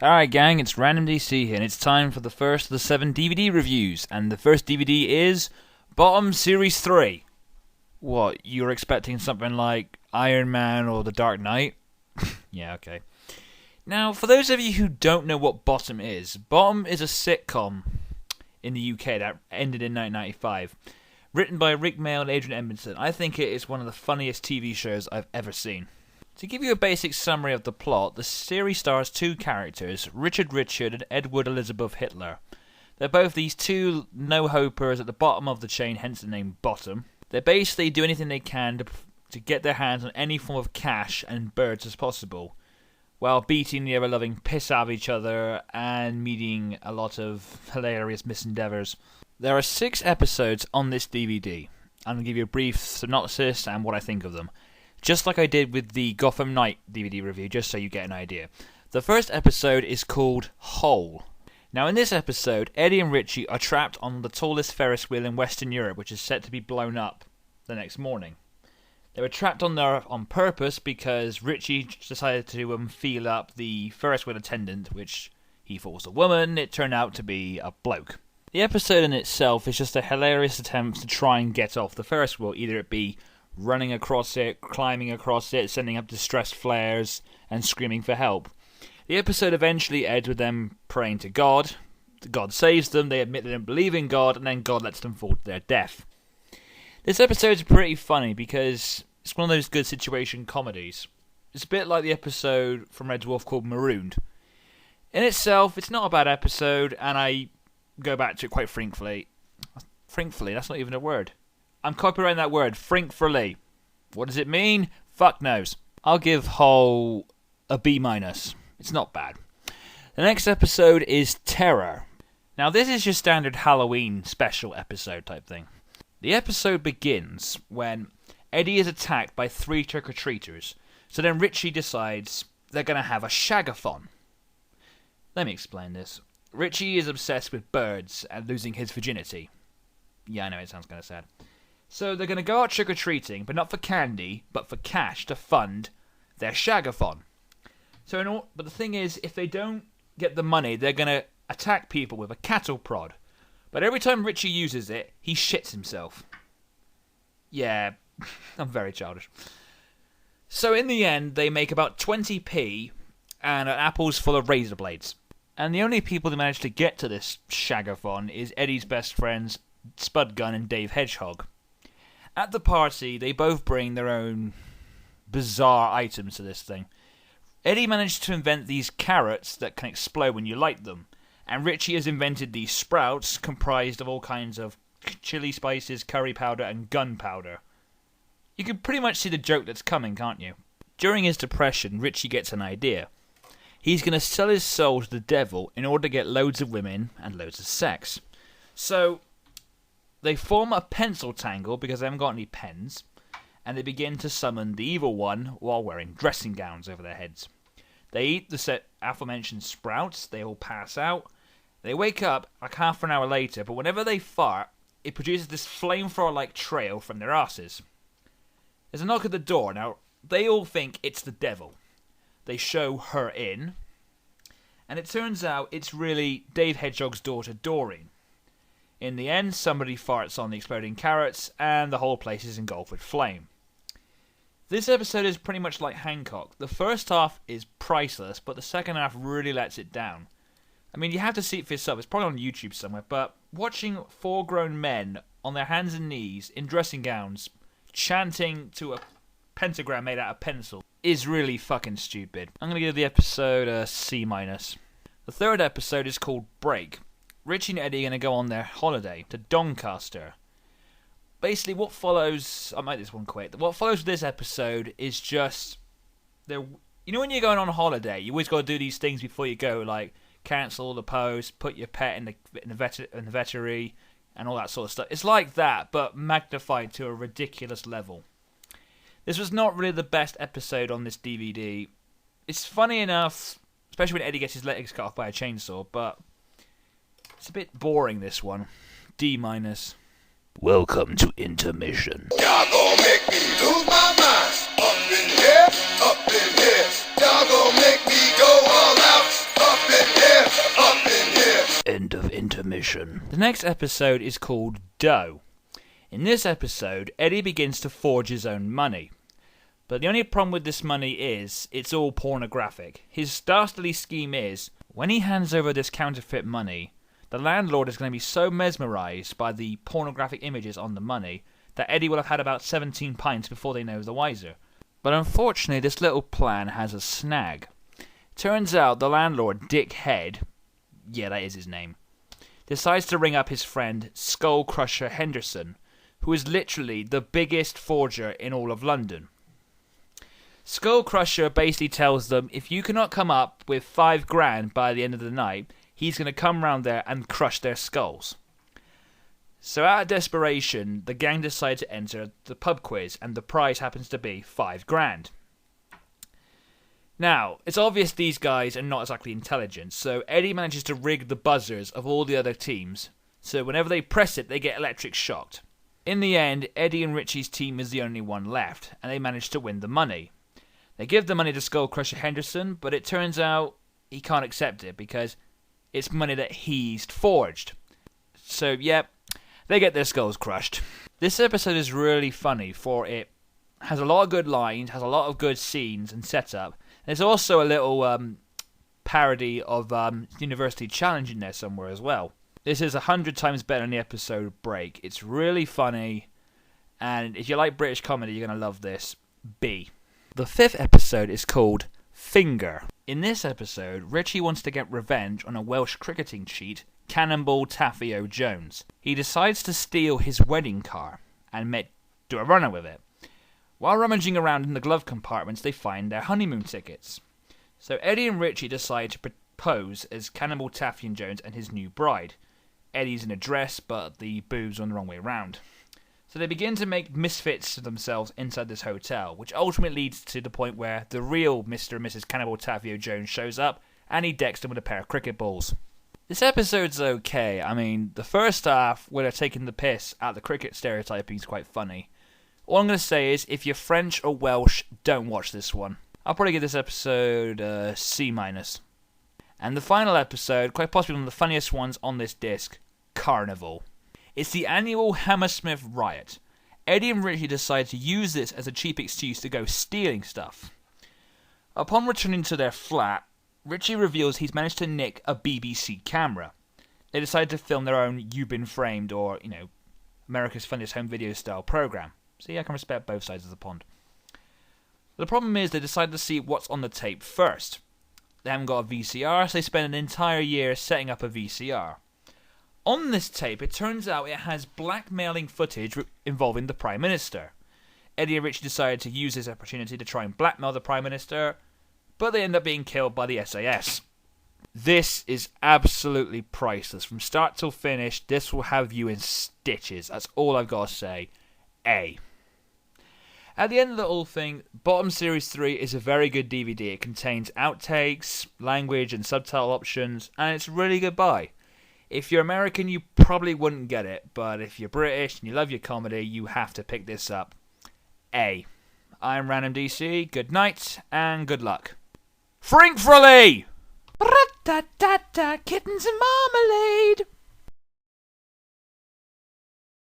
Alright gang, it's Random DC here, and it's time for the first of the 7 DVD reviews, and the first DVD is Bottom Series 3. What, you were expecting something like Iron Man or The Dark Knight? Yeah, okay. Now, for those of you who don't know what Bottom is a sitcom in the UK that ended in 1995, written by Rick Mail and Adrian Edmondson. I think it is one of the funniest TV shows I've ever seen. To give you a basic summary of the plot, the series stars two characters, Richard and Edward Elizabeth Hitler. They're both these two no-hopers at the bottom of the chain, hence the name Bottom. They basically do anything they can to get their hands on any form of cash and birds as possible, while beating the ever-loving piss out of each other and meeting a lot of hilarious misendeavours. There are 6 episodes on this DVD. I'm going to give you a brief synopsis and what I think of them, just like I did with the Gotham Knight DVD review, just so you get an idea. The first episode is called Hole. Now in this episode, Eddie and Richie are trapped on the tallest Ferris wheel in Western Europe, which is set to be blown up the next morning. They were trapped on there on purpose because Richie decided to feel up the Ferris wheel attendant, which he thought was a woman. It turned out to be a bloke. The episode in itself is just a hilarious attempt to try and get off the Ferris wheel, either it be running across it, climbing across it, sending up distress flares, and screaming for help. The episode eventually ends with them praying to God. God saves them, they admit they don't believe in God, and then God lets them fall to their death. This episode is pretty funny because it's one of those good situation comedies. It's a bit like the episode from Red Dwarf called Marooned. In itself, it's not a bad episode, and I go back to it quite frequently. Frequently, that's not even a word. I'm copyrighting that word, frinkfully. What does it mean? Fuck knows. I'll give Hole a B-. It's not bad. The next episode is Terror. Now this is your standard Halloween special episode type thing. The episode begins when Eddie is attacked by 3 trick-or-treaters. So then Richie decides they're going to have a shagathon. Let me explain this. Richie is obsessed with birds and losing his virginity. Yeah, I know, it sounds kind of sad. So they're going to go out trick-or-treating, but not for candy, but for cash to fund their shagathon. But the thing is, if they don't get the money, they're going to attack people with a cattle prod. But every time Richie uses it, he shits himself. Yeah, I'm very childish. So in the end, they make about 20p and an apple's full of razor blades. And the only people that manage to get to this shagathon is Eddie's best friends, Spud Gun and Dave Hedgehog. At the party, they both bring their own bizarre items to this thing. Eddie managed to invent these carrots that can explode when you light them, and Richie has invented these sprouts comprised of all kinds of chili spices, curry powder, and gunpowder. You can pretty much see the joke that's coming, can't you? During his depression, Richie gets an idea. He's going to sell his soul to the devil in order to get loads of women and loads of sex. So they form a pencil tangle because they haven't got any pens, and they begin to summon the evil one while wearing dressing gowns over their heads. They eat the aforementioned sprouts, they all pass out, they wake up like half an hour later, but whenever they fart, it produces this flamethrower-like trail from their asses. There's a knock at the door. Now, they all think it's the devil. They show her in, and it turns out it's really Dave Hedgehog's daughter, Doreen. In the end, somebody farts on the exploding carrots, and the whole place is engulfed with flame. This episode is pretty much like Hancock. The first half is priceless, but the second half really lets it down. I mean, you have to see it for yourself. It's probably on YouTube somewhere, but watching 4 grown men on their hands and knees in dressing gowns chanting to a pentagram made out of pencil is really fucking stupid. I'm going to give the episode a C-. The third episode is called Break. Richie and Eddie are going to go on their holiday to Doncaster. Basically, what follows... I'll make this one quick. What follows with this episode is just... You know when you're going on a holiday, you always got to do these things before you go, like cancel the post, put your pet in the veterinary, and all that sort of stuff. It's like that, but magnified to a ridiculous level. This was not really the best episode on this DVD. It's funny enough, especially when Eddie gets his legs cut off by a chainsaw, but it's a bit boring, this one. D-. Welcome to intermission. Y'all gon' make me lose my mind. Up in here, y'all gon' make me go all out. Up in End of intermission. The next episode is called Dough. In this episode, Eddie begins to forge his own money. But the only problem with this money is, it's all pornographic. His dastardly scheme is, when he hands over this counterfeit money, the landlord is going to be so mesmerised by the pornographic images on the money that Eddie will have had about 17 pints before they know the wiser. But unfortunately, this little plan has a snag. Turns out the landlord, Dick Head, yeah, that is his name, decides to ring up his friend Skull Crusher Henderson, who is literally the biggest forger in all of London. Skull Crusher basically tells them if you cannot come up with $5,000 by the end of the night, he's going to come round there and crush their skulls. So out of desperation, the gang decide to enter the pub quiz, and the prize happens to be $5,000. Now, it's obvious these guys are not exactly intelligent, so Eddie manages to rig the buzzers of all the other teams, so whenever they press it, they get electric shocked. In the end, Eddie and Richie's team is the only one left, and they manage to win the money. They give the money to Skull Crusher Henderson, but it turns out he can't accept it because it's money that he's forged. So, yep, they get their skulls crushed. This episode is really funny, for it has a lot of good lines, has a lot of good scenes and setup. There's also a little parody of University Challenge in there somewhere as well. This is 100 times better than the episode Break. It's really funny, and if you like British comedy, you're going to love this. B. The fifth episode is called Finger. In this episode, Richie wants to get revenge on a Welsh cricketing cheat, Cannonball Taffio Jones. He decides to steal his wedding car and do a runner with it. While rummaging around in the glove compartments, they find their honeymoon tickets. So Eddie and Richie decide to pose as Cannonball Taffy Jones and his new bride. Eddie's in a dress, but the boobs are on the wrong way round. So they begin to make misfits of themselves inside this hotel, which ultimately leads to the point where the real Mr. and Mrs. Cannonball Taffy Jones shows up, and he decks them with a pair of cricket balls. This episode's okay. I mean, the first half, where they're taking the piss at the cricket stereotyping, is quite funny. All I'm going to say is, if you're French or Welsh, don't watch this one. I'll probably give this episode C-. And the final episode, quite possibly one of the funniest ones on this disc, Carnival. It's the annual Hammersmith riot. Eddie and Richie decide to use this as a cheap excuse to go stealing stuff. Upon returning to their flat, Richie reveals he's managed to nick a BBC camera. They decide to film their own You've Been Framed, or, America's Funniest Home Video style program. See, I can respect both sides of the pond. The problem is they decide to see what's on the tape first. They haven't got a VCR, so they spend an entire year setting up a VCR. On this tape, it turns out it has blackmailing footage involving the Prime Minister. Eddie and Richie decided to use this opportunity to try and blackmail the Prime Minister, but they end up being killed by the SAS. This is absolutely priceless. From start till finish, this will have you in stitches. That's all I've got to say. A. At the end of the whole thing, Bottom Series 3 is a very good DVD. It contains outtakes, language and subtitle options, and it's really good buy. If you're American, you probably wouldn't get it, but if you're British and you love your comedy, you have to pick this up. A. I'm Random DC, good night, and good luck. Frinkfrally! Kittens and marmalade!